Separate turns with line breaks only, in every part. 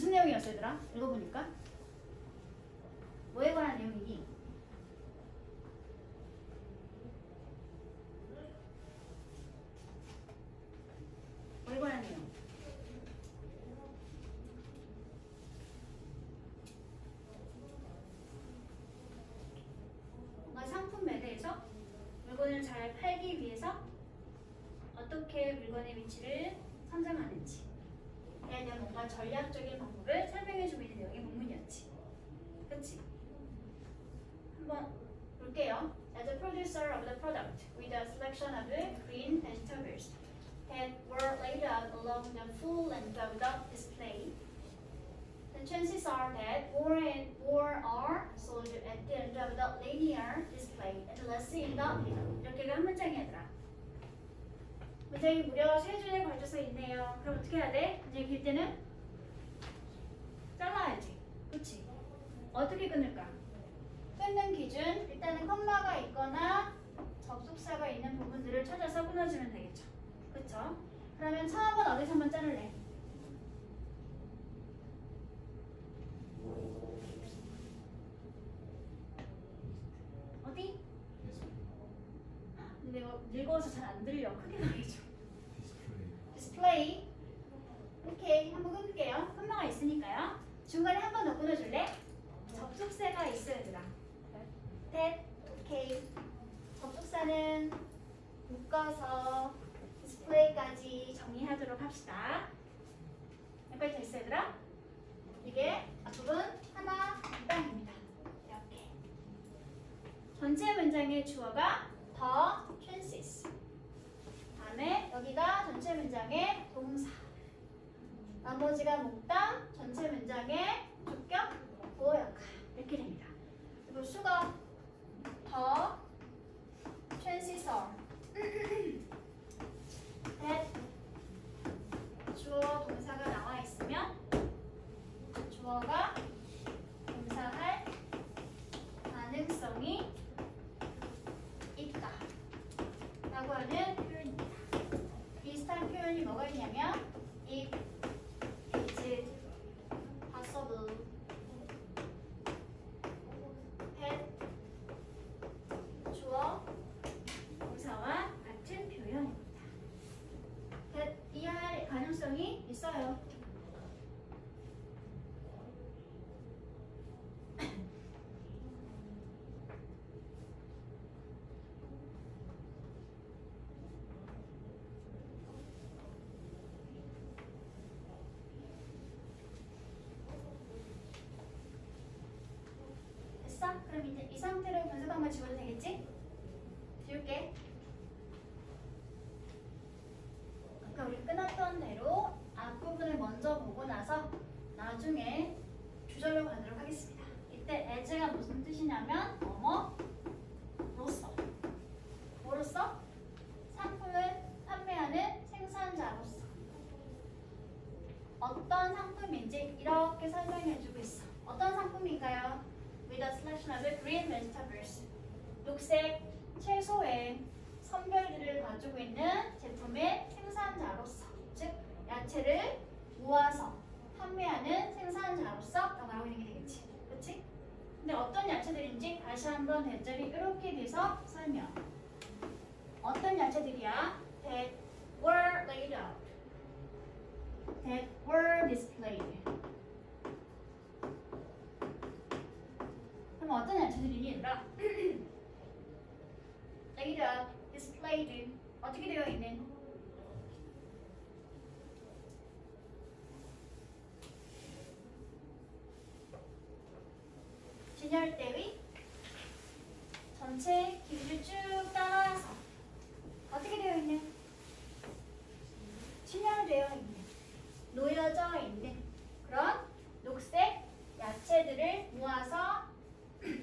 무슨 내용이었어 얘들아? 읽어보니까 뭐에 관한 내용이니? 뭐에 관한 내용? 뭔가 상품 매매에서 물건을 잘 팔기 위해서 어떻게 물건의 위치를 선정하는지 에 대한 뭔가 전략적인 방법을 설명해주고 있는 내용의 문문이었지. 그치? 한번 볼게요. As a producer of the product with a selection of green vegetables that were laid out along the full length of the display, the chances are that more and more are sold at the end of the linear display and less in the middle. 이렇게가 한 문장이더라. 문장이 무려 3줄에 걸쳐서 있네요. 그럼 어떻게 해야 돼? 문장이 길 때는 잘라야지. 그치? 어떻게 끊을까? 끊는 기준, 일단은 콤마가 있거나 접속사가 있는 부분들을 찾아서 끊어주면 되겠죠. 그쵸? 그러면 처음은 어디서 한번 자를래? 어디? 근데 내가 늙어서 잘 안 들려. 크게 말해줘. 디스플레이. 오케이, 한번 끊을게요. 콤마가 있으니까요. 중간에 한 번 더 끊어줄래? 접속사가 있어 얘들아. that. 오케이. 접속사는 묶어서 디스플레이까지 정리하도록 합시다. 여기까지 됐어 얘들아? 이게 앞부분 하나 문장입니다. 이렇게. 전체 문장의 주어가 the chances. 다음에 여기가 전체 문장의 동사. 나머지가 목당, 전체 문장의 주격, 보호 역할. 이렇게 됩니다. 그리고 수거 the chances are that 주어 동사가 나와 있으면 주어가 동사할 가능성이 있다 라고 하는 표현입니다. 비슷한 표현이 뭐가 있냐면 if is possible that 주어 동사와 같은 표현입니다. that 이해할 가능성이 있어요. 그럼 이제 이 상태로 분석 한번 지워도 되겠지? 지울게. 아까 우리 끊었던 대로 앞부분을 먼저 보고 나서 나중에 주절로 가도록 하겠습니다. 이때 as가 무슨 뜻이냐면 뭐뭐로서. 뭐로서? 상품을 판매하는 생산자로서. 어떤 상품인지 이렇게 설명해주고 있어. 어떤 상품인가요? With a selection of green vegetables. 녹색 채소의 선별들을 가지고 있는 제품의 생산자로서, 즉 야채를 모아서 판매하는 생산자로서 라고 나오고 있는 게 되겠지. 그치? 근데 어떤 야채들인지 다시 한번 대절이 이렇게 돼서 설명. 어떤 야채들이야? That were laid out. That were displayed. 그럼 어떤 야채들이니 얘들아? laid out, displayed. 어떻게 되어 있는? 진열대의 전체 길을 쭉 따라서 어떻게 되어 있는? 진열되어 있는, 놓여져 있는 그런 녹색 야채들을 모아서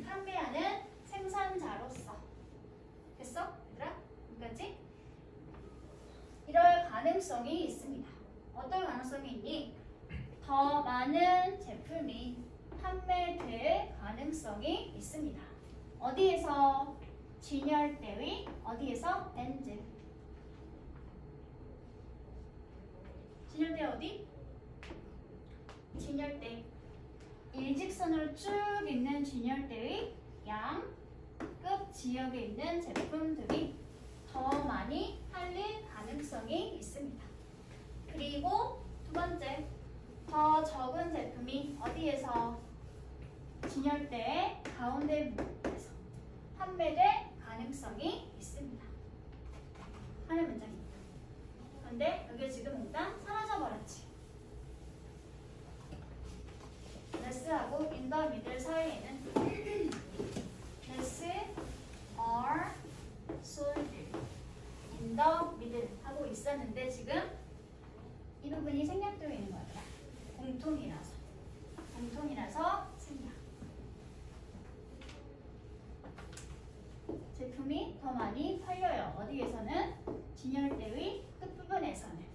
판매하는 생산자로서. 됐어? 얘들아? 여기까지? 이럴 가능성이 있습니다. 어떤 가능성이 있니? 더 많은 제품이 판매될 가능성이 있습니다. 어디에서? 진열대의 어디에서? end. 진열대 어디? 진열대. 일직선으로 쭉 있는 진열대의 양끝 지역에 있는 제품들이 더 많이 팔릴 가능성이 있습니다. 그리고 두 번째, 더 적은 제품이 어디에서? 진열대의 가운데 부분에서 판매될 가능성이 있습니다. 하는 문장입니다. 그런데 여기 지금 일단 사라져버렸지. 레스하고 in the middle 사이에는 less are sold in the middle 하고 있었는데 지금 이 부분이 생략되어 있는 거예요. 공통이라서 생략. 제품이 더 많이 팔려요. 어디에서는? 진열대의 끝부분에서는.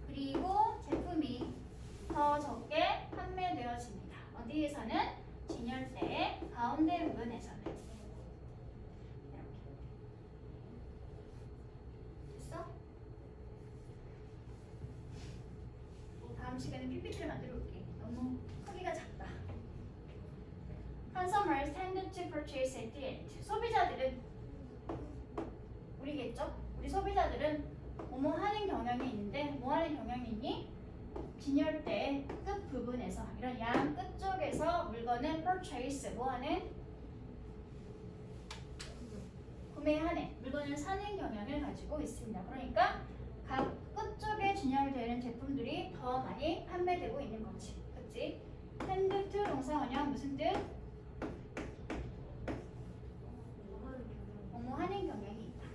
그리고 제품이 더 적게 판매되어집니다. 어디에서는? 진열대의 가운데 부분에서는. 이렇게. 됐어? 다음 시간에 PPT를 만들어 볼게. 너무 크기가 작다. Consumers tend to purchase at the end. 소비자들은 우리겠죠? 우리 소비자들은 뭐뭐 하는 경향이 있는데 뭐 하는 경향이 있니? 진열대 끝 부분에서 이런 양 끝쪽에서 물건을 purchase 뭐하는? 구매하는 물건을 사는 경향을 가지고 있습니다. 그러니까 각 끝쪽에 진열되는 제품들이 더 많이 판매되고 있는 거지. 그치? tend to 동사원형 무슨 뜻? 뭐뭐 하는 경향이 있다.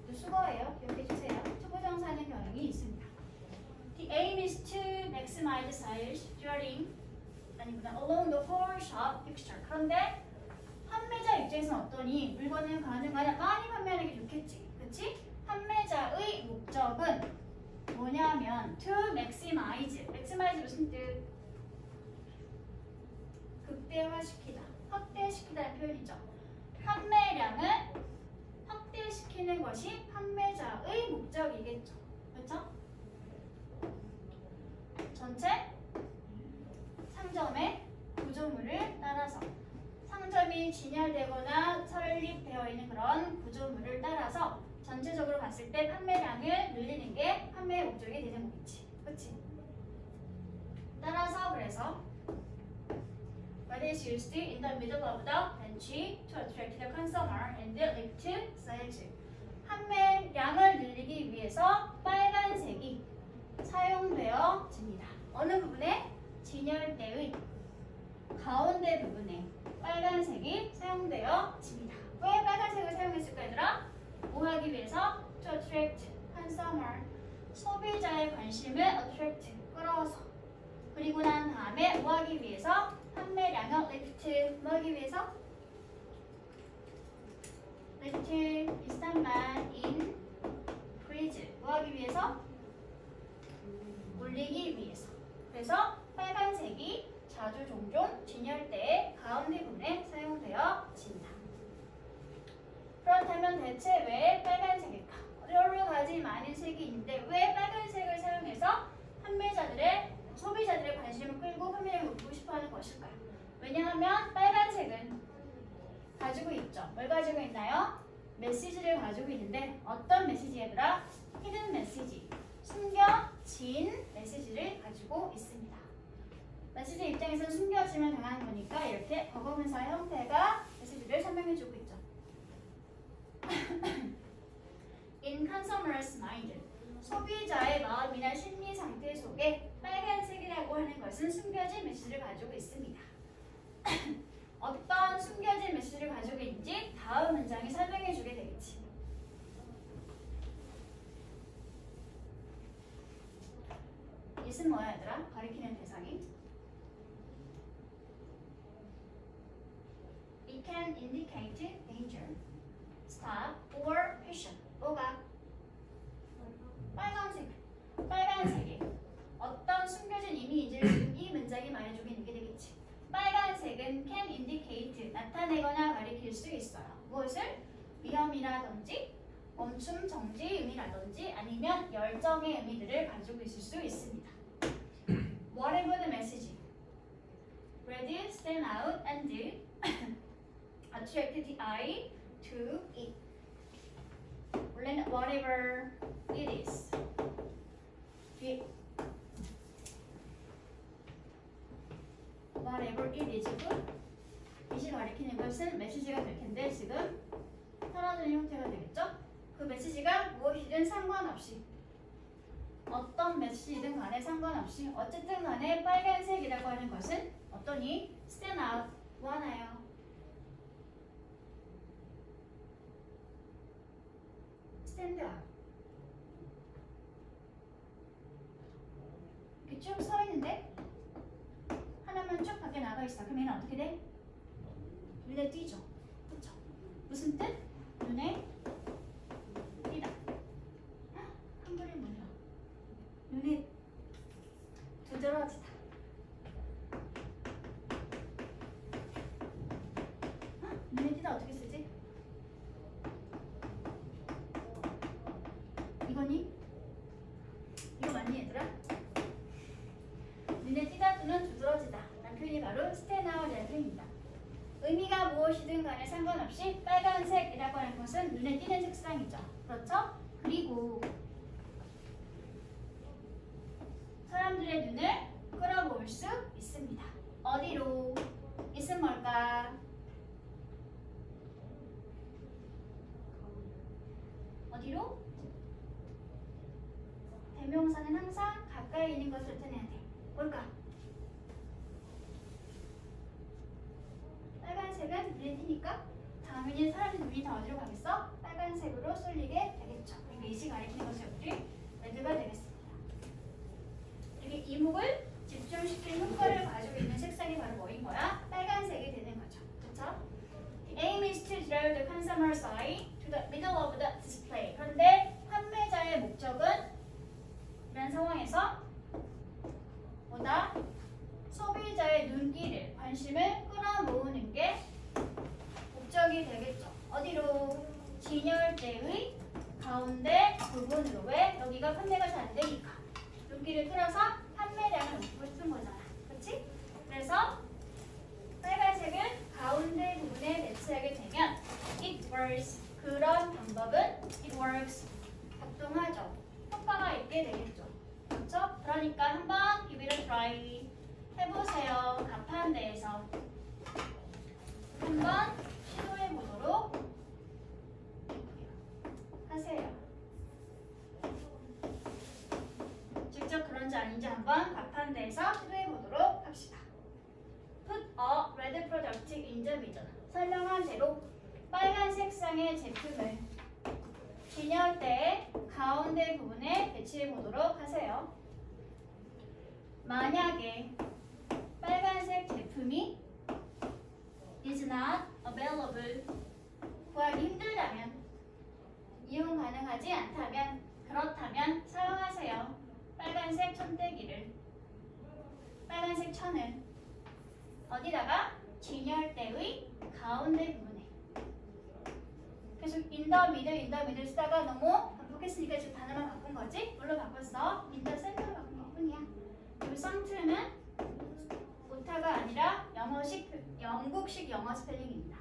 또 수거예요. 기억해 주세요. 투부정사하는 경향이 있습니다. The aim is to maximize sales during 아니구나 along the whole shop fixture. 그런데 판매자 입장에서는 어떠니? 물건을 가능하냐 많이 판매하는 게 좋겠지. 그치? 판매자의 목적은 뭐냐면 to maximize. maximize 무슨 뜻? 극대화시키다, 확대시키다는 표현이죠. 판매량을 확대시키는 것이 판매자의 목적이겠죠. 그렇죠? 전체 상점의 구조물을 따라서 상점이 진열되거나 설립되어 있는 그런 구조물을 따라서 전체적으로 봤을 때 판매량을 늘리는 게 판매의 목적이 되는 거겠지. 그렇지? 따라서 그래서 What is used in the middle of the pantry to attract the consumer and lift sales. 판매량을 늘리기 위해서 빨간색이 사용되어집니다. 어느 부분에? 진열대의 가운데 부분에 빨간색이 사용되어집니다. 왜 빨간색을 사용했을까 얘들아? 뭐 하기 위해서? To attract consumer. 소비자의 관심을 attract, 끌어서. 그리고 난 다음에 뭐 하기 위해서? 판매량을 lift, 뭐 하기 위해서? lift 비슷한만 increase, 뭐 하기 위해서? 올리기 위해서. 그래서 빨간색이 자주 종종 진열대의 가운데 부분에 사용되어집니다. 그렇다면 대체 왜 빨간색일까? 여러 가지 많은 색이 있는데 왜 빨간색을 사용해서 소비자들의 관심을 끌고 판매량을 높이고 싶어하는 것일까요? 왜냐하면 빨간색은 가지고 있죠. 뭘 가지고 있나요? 메시지를 가지고 있는데 어떤 메시지 얘들아? 히든 메시지, 숨겨진 메시지를 가지고 있습니다. 메시지 입장에서는 숨겨지면 당하는 거니까 이렇게 버거문사 형태가 메시지를 설명해주고 있죠. In consumer's mind, 소비자의 마음이나 심리 상태 속에 빨간색이라고 하는 것은 숨겨진 메시지를 가지고 있습니다. 어떤 숨겨진 메시지를 가지고 있는지 다음 문장이 설명해주게 되겠지. 이것은 뭐야 얘들아? 가리키는 대상이 It can indicate danger, stop, or caution. 뭐가? 빨간색이 어떤 숨겨진 의미인지를 이 문장이 말해주고 있는 게 되겠지. 빨간색은 can indicate, 나타내거나 가리킬 수 있어요. 무엇을? 위험이라든지 멈춤, 정지 의미라든지 아니면 열정의 의미들을 가지고 있을 수 있습니다. whatever the message. Red stand out and attract the eye to it. 원래는 whatever it is. whatever it is고 it이 가리키는 것은 메시지가 될 텐데 지금 사라지는 형태가 되겠죠? 그 메시지가 무엇이든 상관없이 어떤 메시지든 간에 상관없이 어쨌든 간에 빨간색이라고 하는 것은 어떠니? stand out, 뭐 하나요? stand out 이렇게 쭉 서 있는데 하나만 쭉 밖에 나가 있어. 그럼 얘는 어떻게 돼? 눈에 띄죠? 그쵸? 무슨 뜻? 눈에 띄다. 한글이 뭐냐? 눈에 두드러지다. 눈에 띄다 어떻게 쓰지? 이거니? 이거 맞니 얘들아? 눈에 띄다 또는 두드러지다 라는 표현이 바로 stand out이라는 표현입니다. 의미가 무엇이든 간에 상관없이 빨간색이라고 하는 것은 눈에 띄는 색상이죠. 그렇죠? 그리고 사람들의 눈을 끌어모을 수 있습니다. 어디로? 있은 뭘까? 어디로? 대명사는 항상 가까이 있는 것을 나타내야 돼. 뭘까? 빨간색은 눈에 띄니까 당연히 사람의 눈이 다 어디로 가겠어? 빨간색으로 쏠리게 되겠죠. 그러니까 이시 가리키는 것이 우리 레드가 되겠습니다. 이렇게 이목을 집중시키는 효과를 가지고 있는 색상이 바로 뭐인 거야? 빨간색이 되는 거죠. 그렇죠? The aim is to draw the consumer's eye to the middle of the display. 그런데 판매자의 목적은 이런 상황에서 보다 소비자의 눈길을, 관심을 끌어모으는 게 목적이 되겠죠. 어디로? 진열대의 가운데 부분으로. 왜? 여기가 판매가 잘 되니까. 눈길을 끌어서 판매량을 높이고 싶은 거잖아. 그렇지? 그래서 빨간색을 가운데 부분에 배치하게 되면 it works. 그런 방법은 it works. 작동하죠. 효과가 있게 되겠죠. 그렇죠? 그러니까 한번 give it a try 해보세요. 가판대에서 한번 시도해 보도록 하세요. 직접 그런지 아닌지 한번 가판대에서 시도해 보도록 합시다. Put a red product in the middle. 설명한 대로 빨간 색상의 제품을 진열대의 가운데 부분에 배치해 보도록 하세요. 만약에 빨간색 제품이 is not available, 구하기 힘들다면, 이용 가능하지 않다면, 그렇다면 사용하세요. 빨간색 천대기를, 빨간색 천을 어디다가? 진열대의 가운데 부분에. 계속 in the middle 쓰다가 너무 반복했으니까 지금 단어만 바꾼 거지? 뭘로 바꿨어? in the center로 바꾼 것 뿐이야. 그리고 center는 오타가 아니라 영국식 영어 스펠링입니다.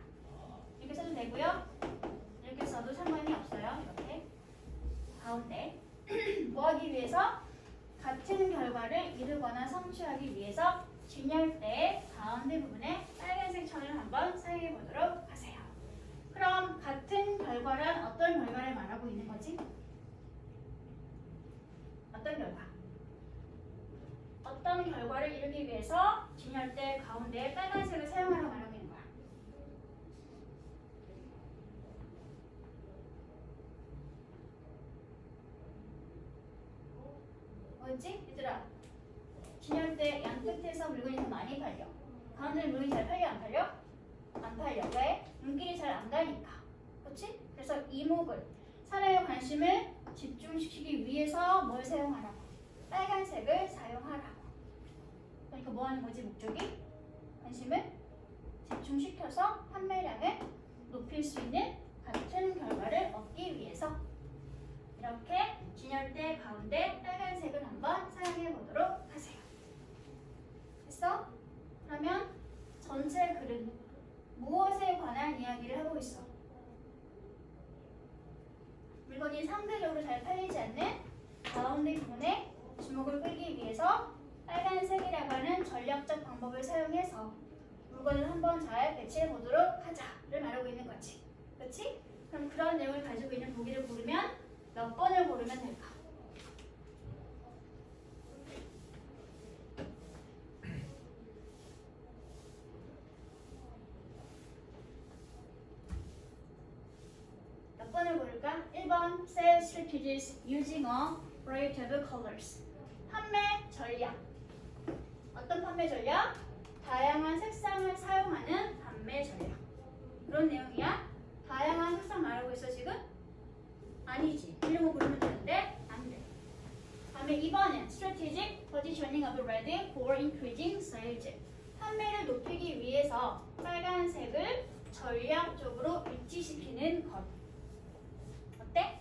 이렇게 써도 되고요. 이렇게 써도 상관이 없어요. 이렇게 가운데 뭐 하기 위해서? 같은 결과를 이루거나 성취하기 위해서 진열대의 가운데 부분에 빨간색 천을 한번 사용해 보도록 하세요. 그럼 같은 결과란 어떤 결과를 말하고 있는 거지? 어떤 결과? 어떤 결과를 이루기 위해서 진열대 가운데에 빨간색을 사용하라고 말하고 있는 거야. 뭐였지? 얘들아, 진열대 양끝에서 물건이 더 많이 팔려. 가운데는 물건이 잘 팔려 안 팔려? 안 팔려. 왜? 눈길이 잘 안 가니까. 그렇지? 그래서 이목을, 사람의 관심을 집중시키기 위해서 뭘 사용하라고? 빨간색을 사용하라고. 그러니까 뭐 하는 거지? 목적이? 관심을 집중시켜서 판매량을 높일 수 있는 같은 결과를 얻기 위해서 이렇게 진열대 가운데 빨간색을 한번 사용해 보도록 하세요. 됐어? 그러면 전체 글은 무엇에 관한 이야기를 하고 있어? 물건이 상대적으로 잘 팔리지 않는 가운데 부분에 주목을 끌기 위해서 빨간색이라고 하는 전략적 방법을 사용해서 물건을 한번 잘 배치해 보도록 하자를 말하고 있는 거지. 그렇지? 그럼 그런 내용을 가지고 있는 보기를 고르면 몇 번을 고르면 될까? 몇 번을 고를까? 1번 Sales strategies using a variety of colors. 판매 전략. 어떤 판매 전략? 다양한 색상을 사용하는 판매 전략. 그런 내용이야. 다양한 색상 말하고 있어 지금? 아니지. 이런 거 고르면 되는데 안 돼. 다음에 2번은 Strategic positioning of red for increasing sales. 판매를 높이기 위해서 빨간색을 전략적으로 위치시키는 것. 어때?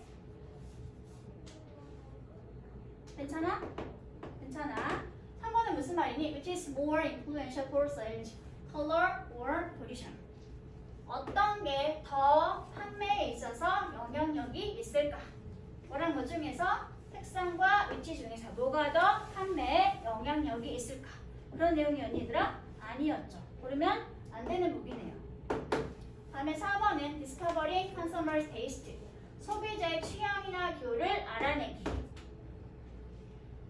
괜찮아? 괜찮아. 3번은 무슨 말이니? Which is more influential for sales, color or position. 어떤 게 더 판매에 있어서 영향력이 있을까? 뭐란 것 중에서 색상과 위치 중에서 뭐가 더 판매에 영향력이 있을까? 그런 내용이었니 얘들아? 아니었죠. 그러면 안 되는 보기네요. 다음에 4번은 Discovering Consumer's Taste. 소비자의 취향이나 기호를 알아내기.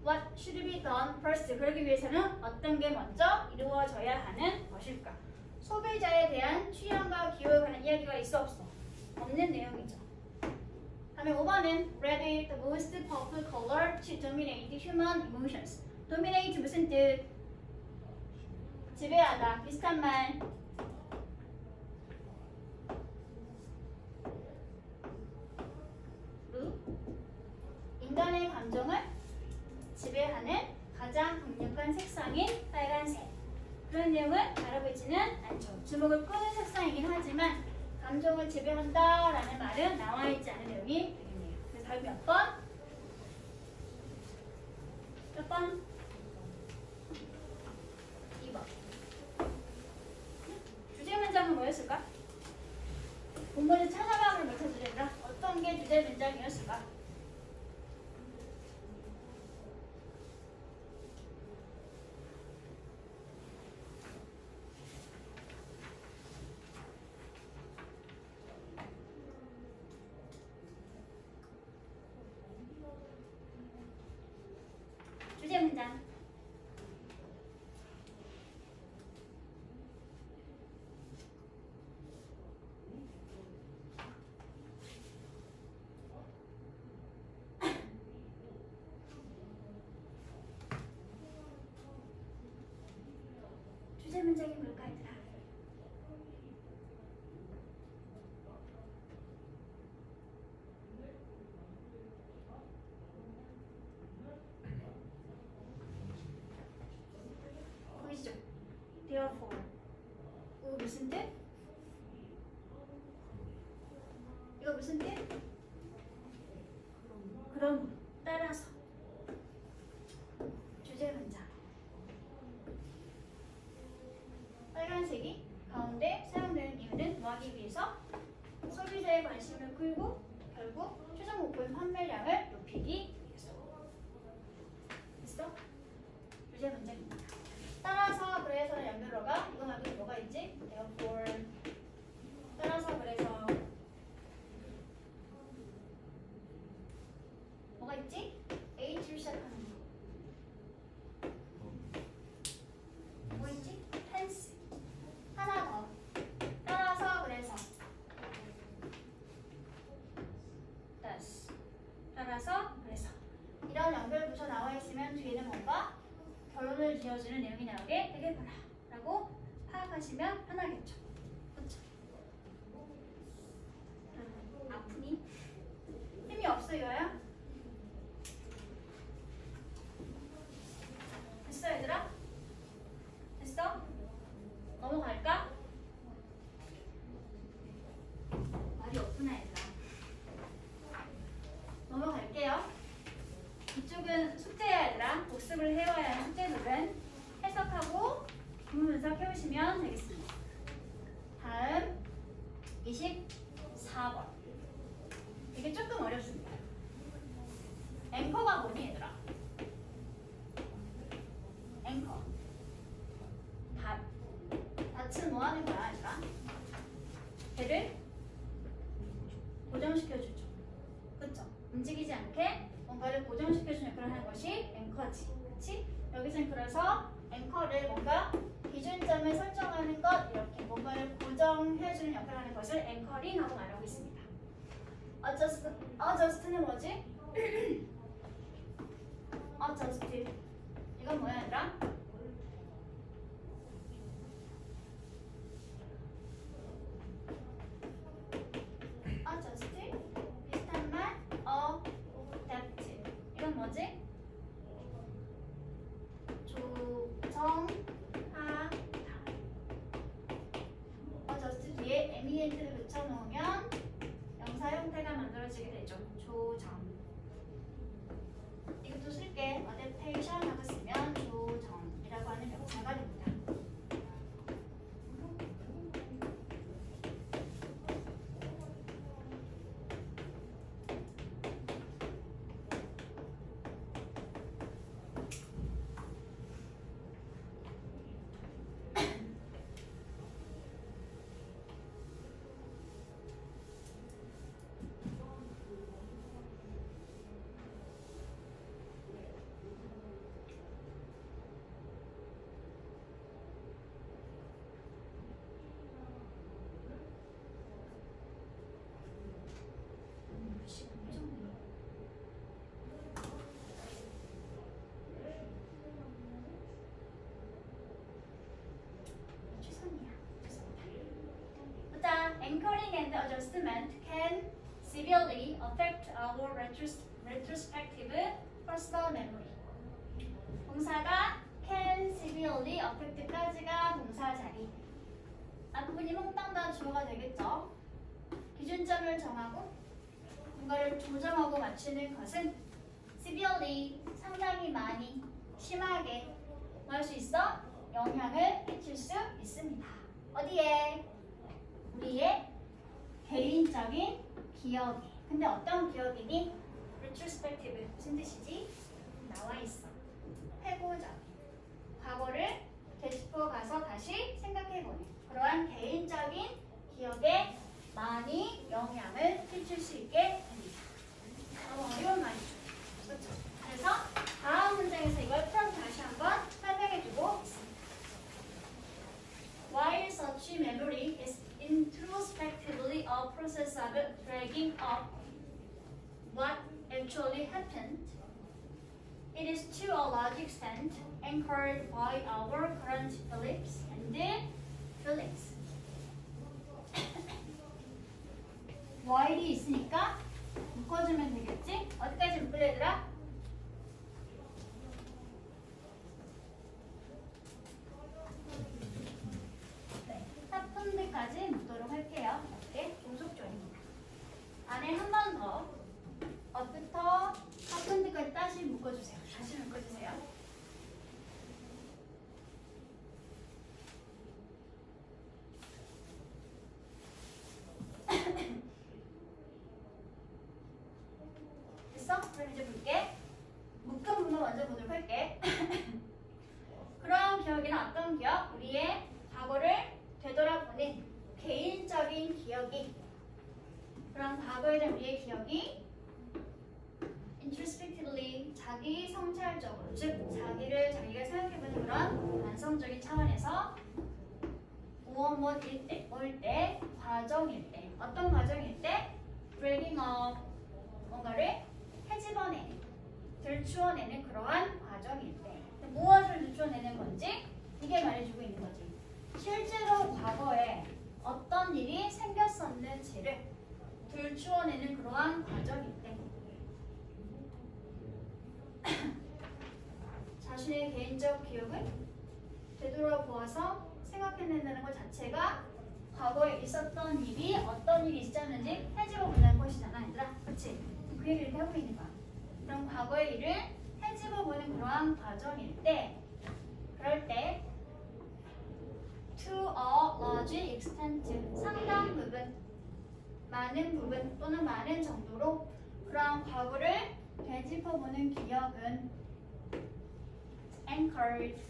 What should be done first? 그러기 위해서는 어떤 게 먼저 이루어져야 하는 것일까? 소비자에 대한 취향과 기호에 관한 이야기가 있어 없어? 없는 내용이죠. 다음에 5번은 Red is the most powerful color to dominate human emotions. Dominate 무슨 뜻? 지배하다. 비슷한 말. 인간의 감정을 지배하는 가장 강력한 색상인 빨간색. 그런 내용을 알아보 있지는 않죠. 주목을 끄는 색상이긴 하지만 감정을 지배한다라는 말은 나와 있지 않은 내용이 되겠네요. 그래서 답이 몇 번? 몇 번? 2번. 주제 문장은 뭐였을까? 본문을 찾아봐 그러면 찾으려니까 어떤 게 주제 문장이었을까? 주제 문장. 주제 문장이 뭘까 얘들아? 보이시죠? Therefore. 이거 무슨 뜻? 이거 무슨 뜻? 그럼 따라서. 주제 문장. 빨간색이 가운데 사용되는 이유는 뭐하기 위해서? 소비자의 관심을 끌고 결국 최종 목표인 판매량을 높이기 위해서. 됐어? 주제 문장입니다. 따라서 그래서는 연결어가 이거 말고 뭐가 있지? Therefore. 따라서 그래서 뭐가 있지? H를 시작하는 거. 뭐 있지? hence. 하나 더. 따라서 그래서 thus. 따라서 그래서 이런 연결 부사 나와 있으면 뒤에는 뭔가 결론을 지어주는 내용이 나오게 되겠구나 라고 파악하시면 편하겠죠. 그렇죠? 아프니? 힘이 없어 이거야? 됐어 얘들아? 됐어? 넘어갈까? 말이 없구나 얘들아. 넘어갈게요. 이쪽은 숙제야 얘들아. 복습을 해와야 하는 숙제들은 해석하고 구문 분석해보시면 되겠습니다. 다음 24번. 이게 조금 어렵습니다. 앵커가 뭐니 얘들아? 앵커. 닷은 뭐 하는 거야 얘들아? 걔를 고정시켜주죠. 그쵸? 움직이지 않게 뭔가를 고정시켜주는 역할을 하는 것이 앵커지. 그치? 여기서는 그래서 앵커를 뭔가 기준점을 설정하는 것, 이렇게 뭔가를 고정해주는 역할을 하는 것을 앵커링하고 말하고 있습니다. adjust는 뭐지? adjust. 이건 뭐야 얘들아? adjust. 비슷한 말 adapt. 이건 뭐지? 조정하다. adjust 뒤에 MENT를 붙여놓으면 명사 형태가 만들어지게 되죠. 조정. 이것도 쓸게. adaptation 하고 쓰면 조정이라고 하는 명사가 됩니다. Anchoring and adjustment can severely affect our retrospective personal memory. 동사가 can severely affect까지가 동사 자리. 앞부분이 몽땅 다 주어가 되겠죠. 기준점을 정하고 뭔가를 조정하고 맞추는 것은 severely, 상당히 많이, 심하게 뭐 할 수 있어? 영향을 끼칠 수 있습니다. 어디에? 우리의 개인적인 기억에. 근데 어떤 기억이니? retrospective 무슨 뜻이지? 나와 있어. 회고적. 과거를 되짚어 가서 다시 생각해보는 그러한 개인적인 기억에 많이 영향을 끼칠 수 있게 됩니다. 너무 어려운 말이죠. 그렇죠? 그래서 다음 문장에서 이걸 풀어서 다시 한번 설명해주고 있습니다. While such memory is introspectively a process of dragging up what actually happened, it is to a large extent anchored by our current beliefs and feelings. while이 있으니까 묶어주면 되겠지? 어디까지 묶을래 얘들아? 네, 하프인데까지 묶도록 할게요. 이렇게 종속조입니다. 안에 한 번 더 어부터 하프인데까지 다시 묶어주세요. 다시 묶어주세요. 됐어? 그럼 이제 볼게. 묶은 부분 먼저 보도록 할게. 그런 기억이는 어떤 기억? 우리의 과거를 되돌아보는 개인적인 기억이, 그런 과거에 대한 우리의 기억이 introspectively, 자기 성찰적으로, 즉 자기를 자기가 생각해보는 그런 반성적인 차원에서 무엇일 때, 뭘 때, 과정일 때, 어떤 과정일 때, dragging up, 뭔가를 헤집어내는, 들추어내는 그러한 과정일 때, 무엇을 들추어내는 건지 이게 말해주고 있는 거지. 실제로 과거에 어떤 일이 생겼었는지를 들추어내는 그러한 과정일 때, 자신의 개인적 기억을 되돌아보아서 생각해낸다는 것 자체가 과거에 있었던 일이 어떤 일이 있었는지 헤집어 본다는 것이잖아, 얘들아. 그치? 그 얘기를 이렇게 하고 있는 거야. 그럼 과거의 일을 헤집어 보는 그러한 과정일 때 그럴 때 to a large extent 상당 부분, 많은 부분 또는 많은 정도로 그러한 과거를 되짚어보는 기억은 anchored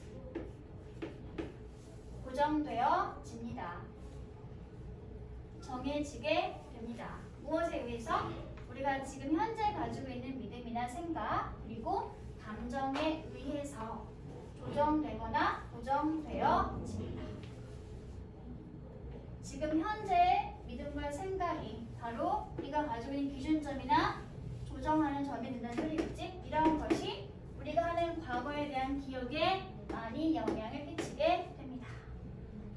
고정되어집니다. 정해지게 됩니다. 무엇에 의해서? 우리가 지금 현재 가지고 있는 믿음이나 생각 그리고 감정에 의해서 조정되거나 고정되어집니다. 지금 현재 믿음과 생각이 바로 우리가 가지고 있는 기준점이나 조정하는 점이 된다는 소리겠지? 이러한 것이 우리가 하는 과거에 대한 기억에 많이 영향을 끼치게 됩니다.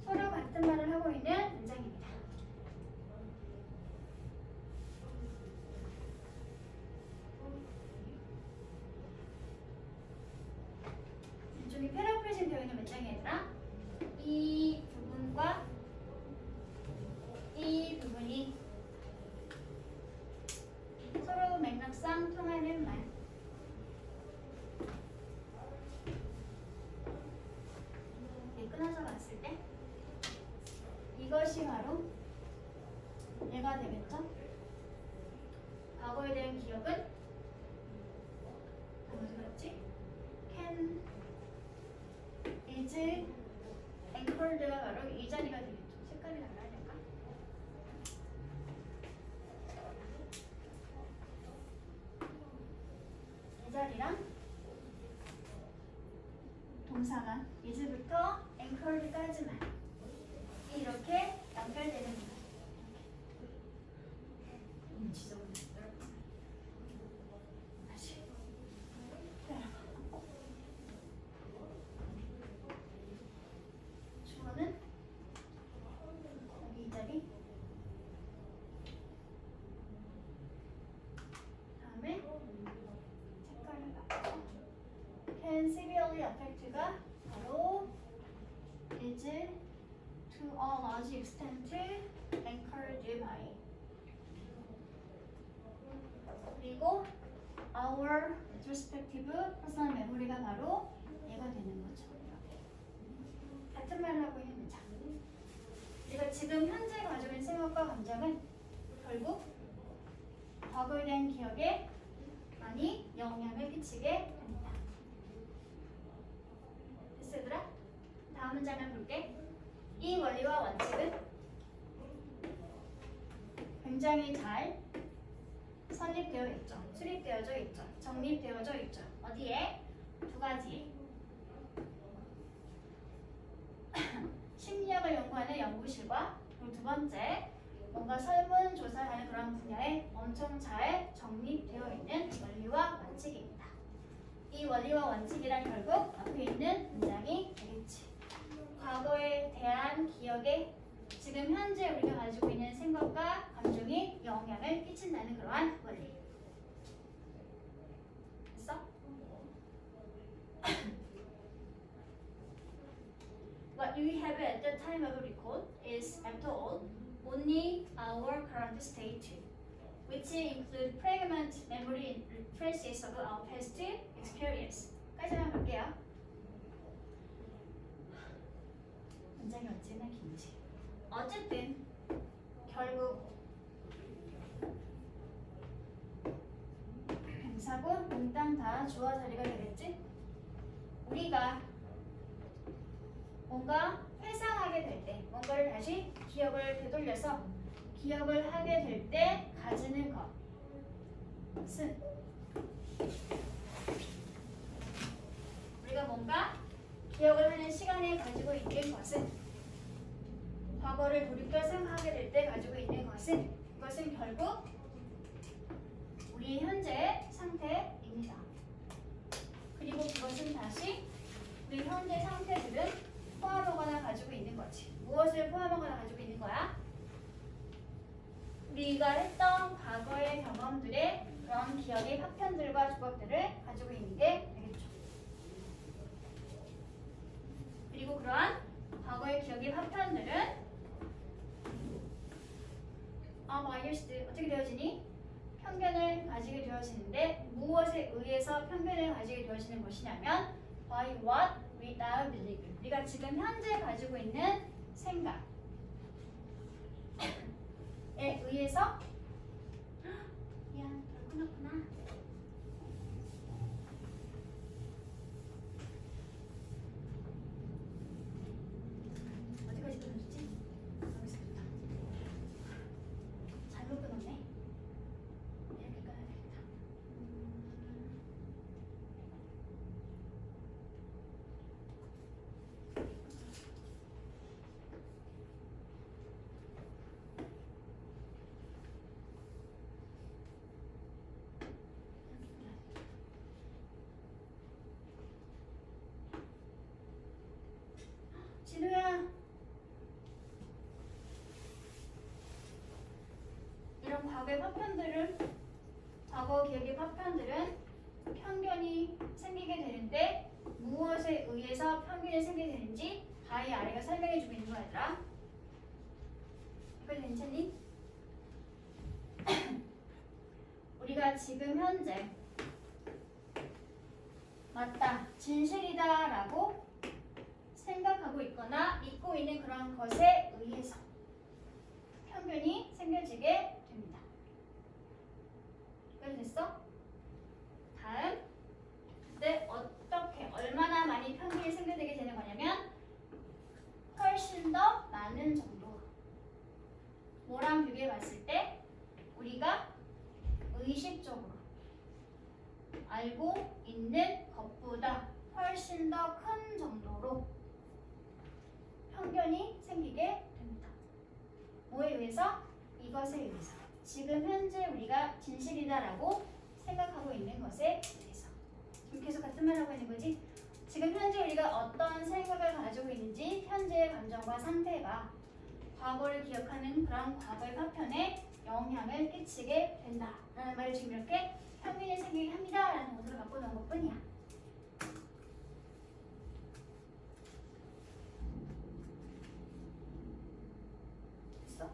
서로 같은 말을 하고 있는 문장입니다. 이쪽이 패러프레이징 되어 있는 문장이 아니라 이 부분과 이 부분이 서로 맥락상 통하는 말. 끊어서 봤을 때 이것이 바로 얘가 되겠죠? 과거에 대한 기억은 어디 갔지? can, is, anchored가 바로 이 자리가 되겠죠. 색깔이 달라야 될까? 이 자리랑 동사가 is부터 anchored까지만 이렇게 연결되는 거예요. 다시 주어는 여기 이 자리 다음에 색깔을 바꿔서 can severely affect가 바로 is to a large extent anchored by 그리고 our retrospective personal memory가 바로 얘가 되는 거죠. 같은 말을 하고 있는 문장. 우리가 지금 현재 가지고 있는 생각과 감정은 결국 과거에 대한 기억에 많이 영향을 끼치게 됩니다. 됐어 얘들아? 다음 문장을 볼게. 이 원리와 원칙은 굉장히 잘 설립되어 있죠. 수립되어져 있죠. 정립되어져 있죠. 어디에? 두 가지에. 심리학을 연구하는 연구실과 그리고 두 번째 뭔가 설문조사하는 그런 분야에 엄청 잘 정립되어 있는 원리와 원칙입니다. 이 원리와 원칙이란 결국 앞에 있는 문장이 되겠지. 과거에 대한 기억에 지금 현재 우리가 가지고 있는 생각과 감정이 영향을 끼친다는 그러한 원리. 됐어? What we have at the time of recall is, after all, only our current state, which include fragment memory traces of our past experience. 까지만 볼게요. 문장이 어찌나 긴지. 어쨌든 결국 명사고 몽땅 다 주어 자리가 되겠지? 우리가 뭔가 회상하게 될 때, 뭔가를 다시 기억을 되돌려서 기억을 하게 될 때 가지는 것은 우리가 뭔가 기억을 하는 시간에 가지고 있는 것은 과거를 돌이켜 생각하게 될 때 가지고 있는 것은 그것은 결국 우리 현재 상태입니다. 그리고 그것은 다시 우리 현재 상태들은 포함하거나 가지고 있는 거지. 무엇을 포함하거나 가지고 있는 거야? 우리가 했던 과거의 경험들의 그런 기억의 파편들과 조각들을 가지고 있는 게 되겠죠. 그리고 그러한 과거의 기억의 파편들은 어떻게 되어지니? 편견을 가지게 되어지는데 무엇에 의해서 편견을 가지게 되어지는 것이냐면 by what we now believe. 우리가 지금 현재 가지고 있는 생각에 의해서 미안, 불 끊었구나. 어디까지 끊어졌지? 여기서부터. 잘못 끊었네. 이렇게 끊어야 되겠다. 진우야, 이런 과거의 파편들은, 과거 기억의 파편들은 편견이 생기게 되는데 무엇에 의해서 편견이 생기게 되는지 바위 아래가 설명해주고 있는 거야, 얘들아. 이거 괜찮니? 우리가 지금 현재 맞다, 진실이다 라고 생각하고 있거나 믿고 있는 그런 것에 의해서 편견이 생겨지게 됩니다. 이해됐어? 다음, 근데 어떻게, 얼마나 많이 편견이 생겨지게 되는 거냐면 훨씬 더 많은 정도. 뭐랑 비교해 봤을 때 우리가 의식적으로 알고 있는 것보다 훨씬 더 큰 정도로 편견이 생기게 됩니다. 뭐에 의해서? 이것에 의해서. 지금 현재 우리가 진실이다라고 생각하고 있는 것에 의해서. 지금 계속 같은 말 하고 있는 거지? 지금 현재 우리가 어떤 생각을 가지고 있는지 현재의 감정과 상태가 과거를 기억하는 그런 과거의 파편에 영향을 끼치게 된다라는 말을 지금 이렇게 편견이 생기게 합니다라는 것으로 갖고 놓은 것뿐이야. 됐어?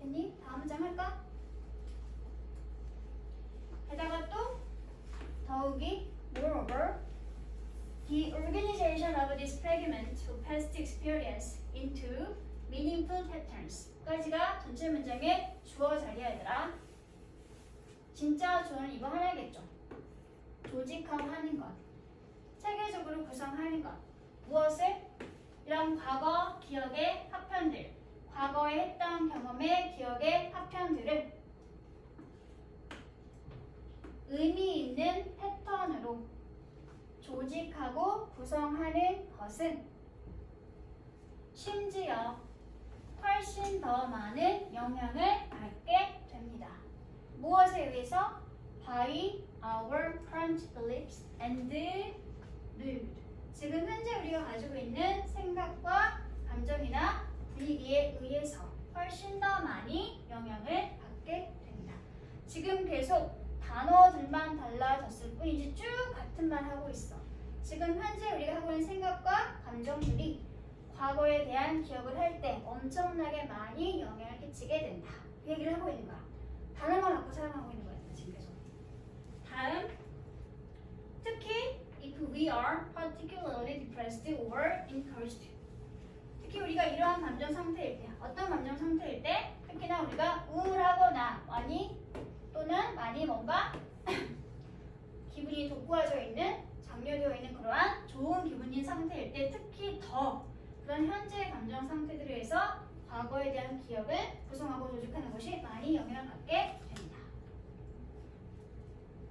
됐니? 다음 문장 할까? 게다가 또 더욱이 moreover the organization of this fragment of past experience into meaningful patterns 까지가 전체 문장의 주어 자리야, 얘들아. 진짜 주어는 이거 하나겠죠. 조직화하는 것, 체계적으로 구성하는 것. 무엇을? 이런 과거 기억의 파편들, 과거에 했던 경험의 기억의 파편들을 의미 있는 패턴으로 조직하고 구성하는 것은 심지어 훨씬 더 많은 영향을 받게 됩니다. 무엇에 의해서? By our current beliefs and mood. 지금 현재 우리가 가지고 있는 생각과 감정이나 분위기에 의해서 훨씬 더 많이 영향을 받게 됩니다. 지금 계속 단어들만 달라졌을 뿐이지 쭉 같은 말 하고 있어. 지금 현재 우리가 하고 있는 생각과 감정들이 과거에 대한 기억을 할 때 엄청나게 많이 영향을 끼치게 된다. 이 얘기를 하고 있는 거야. 단어만 갖고 사용하고 있는 거야, 지금 계속. 다음, 특히 if we are particularly depressed or encouraged. 특히 우리가 이러한 감정 상태일 때, 어떤 감정 상태일 때, 특히나 우리가 우울하거나 많이 뭔가 기분이 돋구어져 있는, 장려되어 있는 그러한 좋은 기분인 상태일 때 특히 더 그런 현재의 감정 상태들에 의해서 과거에 대한 기억을 구성하고 조직하는 것이 많이 영향을 받게 됩니다.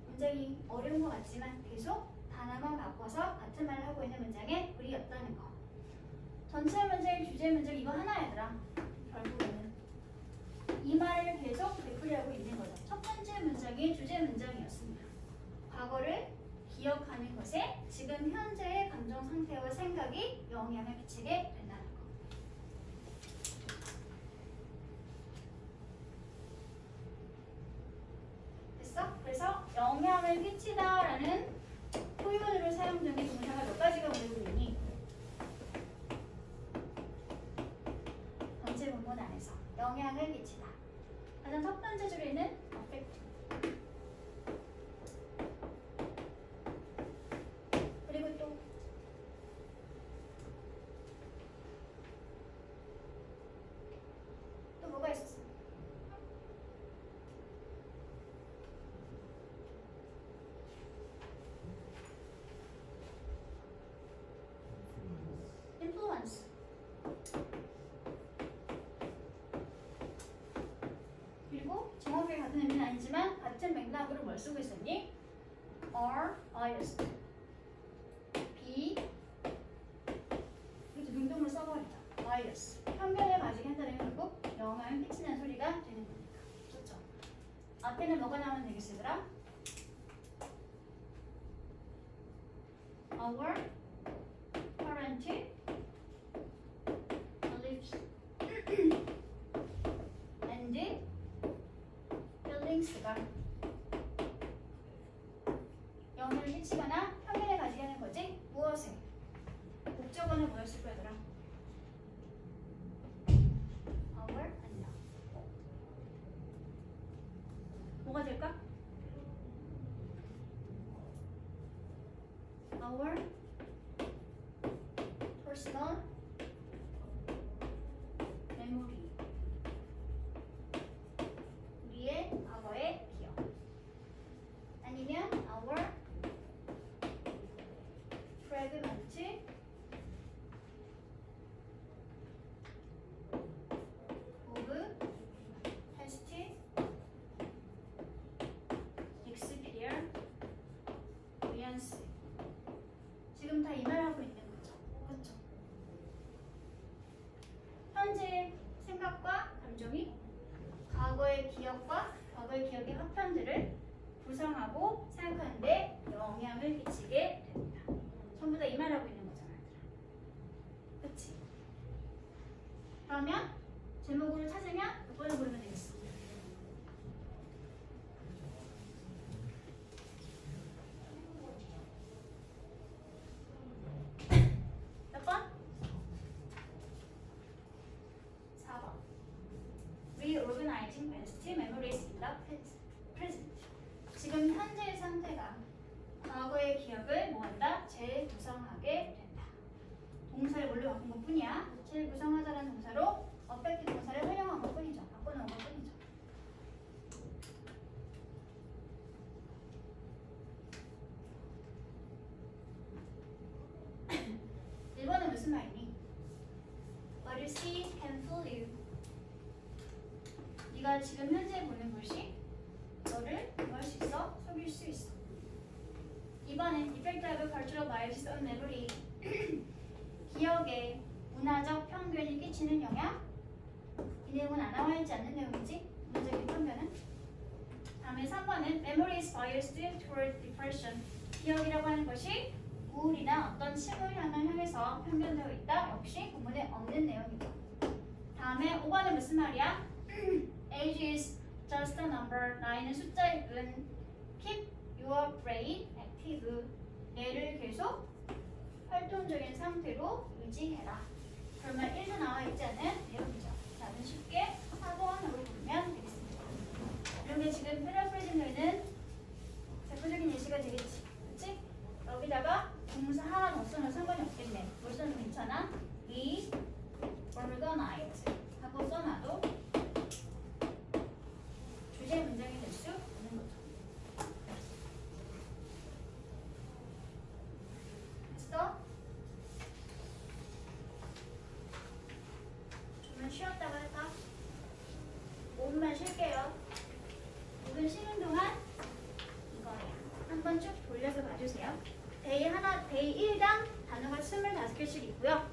문장이 어려운 것 같지만 계속 단어만 바꿔서 같은 말을 하고 있는 문장에 우리였다는 거. 전체 문장의 주제 문장 이거 하나 얘들아. 결국에는 이 말을 계속 되풀이하고 있는 거죠. 첫 번째 문장이 주제 문장이었습니다. 과거를 기억하는 것에 지금 현재의 감정 상태와 생각이 영향을 끼치게 된다는 거. 됐어? 그래서 영향을 끼치다라는 표현으로 사용되는 동사가 몇 가지가 모이고 있니? 전체 문본 안에서 영향을 끼치다. 가장 첫 번째 줄에는 affect. 같은 의미는 아니지만 같은 맥락으로 뭘 쓰고 있었니? are biased. be 이렇게 능동으로 써버리자. bias. 편견을 가지게 한다는 결국 영향을 끼치는 소리가 되는 거니까. 그렇죠? 앞에는 뭐가 나오면 되겠으더라? Our current beliefs and feelings가 영향을 끼치거나 편견을 가지게 하는 거지. 무엇에? 목적어는 뭐였을 거야, 얘들아? Our 아니다. 뭐가 될까? Our personal memory. 우리의 과거의 기억. 아니면 our fragment of past experience. 지금 다 이 말하고 있는 거죠. 그렇죠? 현재의 생각과 감정이 과거의 기억과 과거의 기억의 합편들을 구성하고 생각하는데 영향을 끼치게 됩니다. 전부 다 이 말하고 있는 거잖아, 얘들아. 그치? 그러면 제목으로 찾으면 몇 번을 고르면 되겠어? 몇 번? 4번. Reorganizing past memories in the present. 지금 현재의 상태가 과거의 기억을 뭐한다? 재구성하게 된다. 동사를 뭘로 바꾼 것 뿐이야. 재구성하자라는 동사로 어펙트 동사를 활용한 것 뿐이죠. 바꿔놓은 것 뿐이죠. 일본은 무슨 말이니? What you see can fool you. 네가 지금 현재 보는 것이 너를 뭐 할 수 있어? 속일 수 있어. 이번엔 Effect of cultural bias on memory. 기억에 문화적 편견이 끼치는 영향. 이 내용은 안 나와 있지 않는 내용이지? 문화적인 편견은. 다음에 3번은 Memory is biased toward depression. 기억이라고 하는 것이 우울이나 어떤 침울함을 향해서 편견되어 있다. 역시 구문에 없는 내용이죠. 다음에 5번은 무슨 말이야? Age is just a number. 나이는 숫자일 뿐. Keep your brain active. 뇌를 계속 활동적인 상태로 유지해라. 그러면 1도 나와 있지 않은 내용이죠. 나는 쉽게 4번으로 부르면 되겠습니다. 이런 게 지금 패러프레이징되어 있는 대표적인 예시가 되겠지. 그치? 여기다가 동사 하나 넣어서는 상관이 없겠네. 뭘 써도 괜찮아? reorganize 하고 써놔도 주제 문장이 될 수 있는 거죠. 됐어? 조금 쉬었다가 할까? 5분만 쉴게요. 5분 쉬는 동안 이거예요. 한번 쭉 돌려서 봐주세요. 데이 1당 단어가 25개씩 있고요.